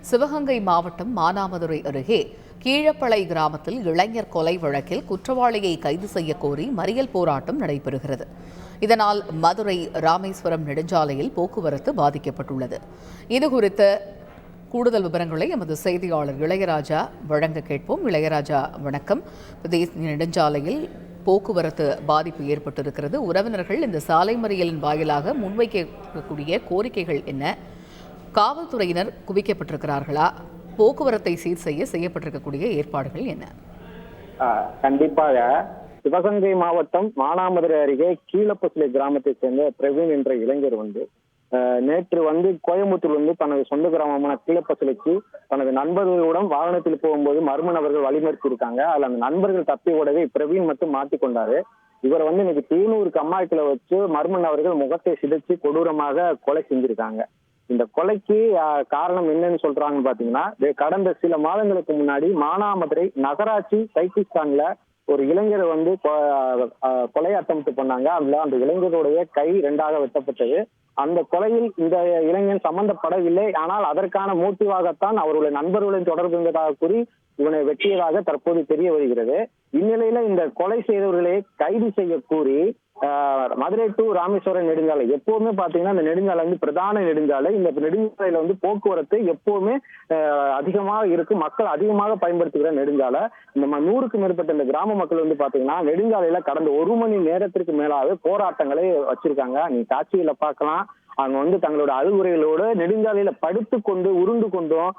சிவகங்கை மாவட்டம் மானாமதுரை அருகே கீழப்பளை கிராமத்தில் இளைஞர் கொலை வழக்கில் குற்றவாளியை கைது செய்ய கோரி மறியல் போராட்டம் நடைபெறுகிறது. இதனால் மதுரை ராமேஸ்வரம் நெடுஞ்சாலையில் போக்குவரத்து பாதிக்கப்பட்டுள்ளது. இதுகுறித்த கூடுதல் விவரங்களை எமது செய்தியாளர் இளையராஜா வழங்க கேட்போம். இளையராஜா, வணக்கம். தேசிய நெடுஞ்சாலையில் போக்குவரத்து பாதிப்பு ஏற்பட்டிருக்கிறது. உறவினர்கள் இந்த சாலை மறியலின் வாயிலாக முன்வைக்கக்கூடிய கோரிக்கைகள் என்ன? காவல்துறையினர் குவிக்கப்பட்டிருக்கிறார்களா? போக்குவரத்தை சீர் செய்யப்பட்டிருக்கக்கூடிய ஏற்பாடுகள் என்ன? கண்டிப்பாக சிவகங்கை மாவட்டம் மானாமதுரை அருகே கீழப்பசிலை கிராமத்தை சேர்ந்த பிரவீன் என்ற இளைஞர் நேற்று கோயம்புத்தூர் தனது சொந்த கிராமமான கீழப்பசிலைக்கு தனது நண்பர்களுடன் வாகனத்தில் போகும்போது மர்ம நபர்கள் வழிமறித்து இருக்காங்க. அதுல அந்த நண்பர்கள் தப்பி ஓடவே பிரவீன் மட்டும் மாட்டிக்கொண்டாரு. இவர் இன்னைக்கு தீனூருக்கு அம்மாக்கில வச்சு மர்ம நபர்கள் முகத்தை சிதைச்சு கொடூரமாக கொலை செஞ்சிருக்காங்க. இந்த கொலைக்கு காரணம் என்னன்னு சொல்றாங்கன்னு பாத்தீங்கன்னா, கடந்த சில மாதங்களுக்கு முன்னாடி மானாமதுரை நகராட்சி சைக்கிஸ்தான்ல ஒரு இளைஞர் கொலை அட்டம்ப்ட் பண்ணாங்க. அதுல அந்த இளைஞருடைய கை 2ஆக வெட்டப்பட்டது. அந்த கொலையில் இந்த இளைஞன் சம்பந்தப்படவில்லை. ஆனால் அதற்கான மோட்டிவாகத்தான் அவருடைய நண்பர்களின் தொடர்பு இருந்ததாக கூறி இவனை வெட்டியதாக தற்போது தெரிய வருகிறது. இந்நிலையில இந்த கொலை செய்தவர்களை கைது செய்ய கூறி மதுரை டு ராமேஸ்வரம் நெடுஞ்சாலை, எப்பவுமே பாத்தீங்கன்னா இந்த நெடுஞ்சாலை பிரதான நெடுஞ்சாலை. இந்த நெடுஞ்சாலையில போக்குவரத்து எப்பவுமே அதிகமாக இருக்கு. மக்கள் அதிகமாக பயன்படுத்துகிற நெடுஞ்சாலை. இந்த 100க்கும் மேற்பட்ட இந்த கிராம மக்கள் பாத்தீங்கன்னா நெடுஞ்சாலையில கடந்த 1 மணி நேரத்திற்கு மேலாக போராட்டங்களை வச்சிருக்காங்க. நீ காட்சியில பார்க்கலாம். அவங்க தங்களோட அழுகுறைகளோடு நெடுஞ்சாலையில படுத்து கொண்டு உருண்டு கொண்டும்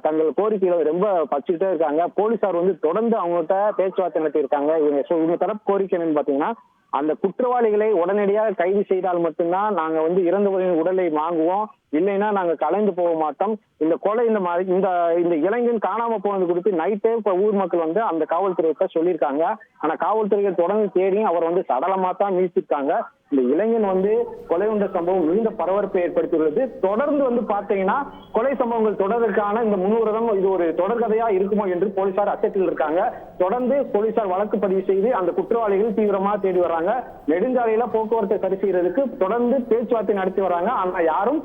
தங்கள் கோரிக்கைகளை ரொம்ப பச்சுக்கிட்டே இருக்காங்க. போலீசார் தொடர்ந்து அவங்ககிட்ட பேச்சுவார்த்தை நடத்தி இருக்காங்க. இவங்க தரப்பு கோரிக்கை என்னன்னு பாத்தீங்கன்னா, அந்த குற்றவாளிகளை உடனடியாக கைது செய்தால் மட்டும்தான் நாங்க இறந்தவர்களின் உடலை வாங்குவோம், இல்லைன்னா நாங்க கலைந்து போக மாட்டோம். இந்த கொலை இந்த இளைஞன் காணாம போனது குறித்து நைட்டே ஊர் மக்கள் அந்த காவல்துறையிட்ட சொல்லியிருக்காங்க. ஆனா காவல்துறைகள் தொடர்ந்து தேடி அவர் சடலமா தான் மீட்சிருக்காங்க. இந்த இளைஞன் கொலை உண்ட சம்பவம் மிகுந்த பரபரப்பை ஏற்படுத்தியுள்ளது. தொடர்ந்து பாத்தீங்கன்னா கொலை சம்பவங்கள் தொடர்வதற்கான இந்த முன்னுரிதம் இது ஒரு தொடர்கதையா இருக்குமோ என்று போலீசார் அச்சத்தில் இருக்காங்க. தொடர்ந்து போலீசார் வழக்கு பதிவு செய்து அந்த குற்றவாளிகள் தீவிரமா தேடி வர்றாங்க. நெடுஞ்சாலையில போக்குவரத்தை சரி செய்யறதுக்கு தொடர்ந்து பேச்சுவார்த்தை நடத்தி வர்றாங்க. ஆனா யாரும்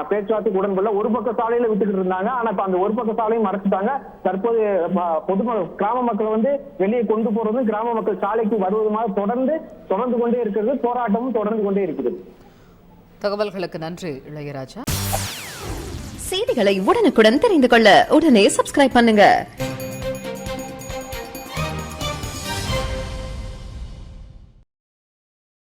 பேச்சுவார்த்தைக்கு உடன்படல. ஒரு பக்க சாலையில விட்டுக்கிட்டு இருந்தாங்க. ஆனா இப்ப அந்த ஒரு பக்க சாலையும் மறைச்சிட்டாங்க. தற்போது கிராம மக்கள் வெளியே கொண்டு போறதும் கிராம மக்கள் சாலைக்கு வருவதுமாக தொடர்ந்து கொண்டே இருக்கிறது. போராட்டமும் தொடர்ந்து கொண்டே இருக்கிறது. தகவல்களுக்கு நன்றி இளையராஜா. செய்திகளை உடனுக்குடன் தெரிந்து கொள்ள உடனே சப்ஸ்கிரைப் பண்ணுங்க.